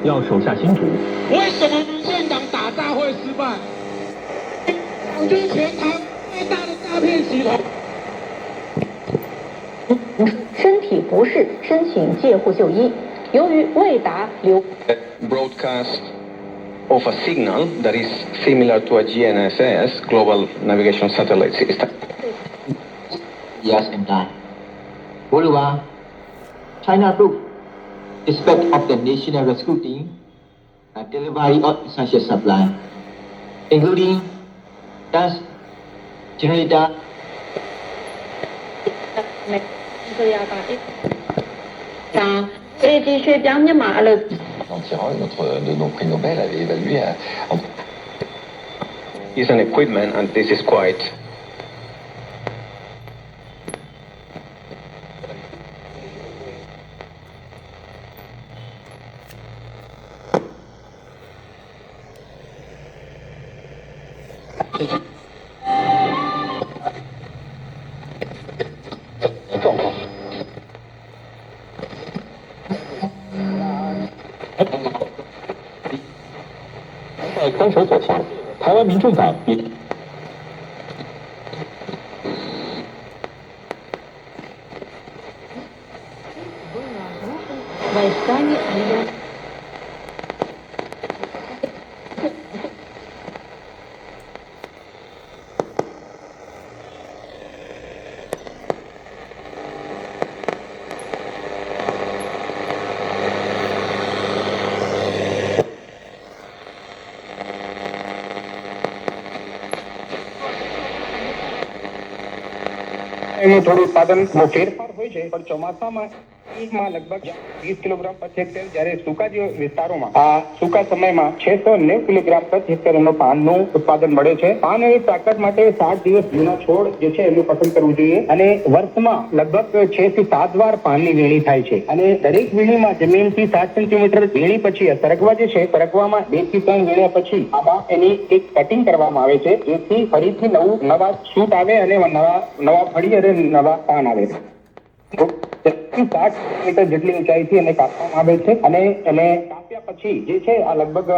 要手下新竹。为什么民进党打诈会失败？党军全台最大的诈骗系统。身体不适，申请介护就医，由于未达流 broadcast of a signal that is similar to a GNSS global navigation satellite system. Yes, and time. Bolivar, China Group, dispatch of the National Rescue Team, and delivery of essential supply, including gas, generator. 飞机学表面码了。 Antirol, de nos prix Nobel, avait évalué à... Is an equipment, and this is quite在看守所前，台湾民众党也。 એનું થોડું ઉત્પાદનમાં ફેરફાર હોય છે પણ ચોમાસામાં લગભગ 20 kilogram પ્રતિ હેક્ટર, જ્યારે સૂકા વિસ્તારોમાં આ સૂકા સમયમાં 690 કિલોગ્રામ પ્રતિ હેક્ટર એનું પાનનું ઉત્પાદન મળે છે. પાન એની તાકાત માટે 60 દિવસ જૂના છોડ જે છે એનું પસંદ કરવું જોઈએ અને વર્ષમાં લગભગ 6 થી 7 વાર પાનની વીણી થાય છે અને દરેક વીણીમાં જમીનથી 7 સેન્ટીમીટર વીણી પછી સરગવા જે છે સરગવામાં 2 થી 3 વીણ્યા પછી આમાં એની એક કટિંગ કરવામાં આવે છે જેથી ફરીથી નવા શૂટ આવે અને નવા ફળી અને નવા પાન આવે. 60 મીટર જેટલી ઊંચાઈથી એને કાપવામાં આવે છે અને એને કાપ્યા પછી જે છે આ લગભગ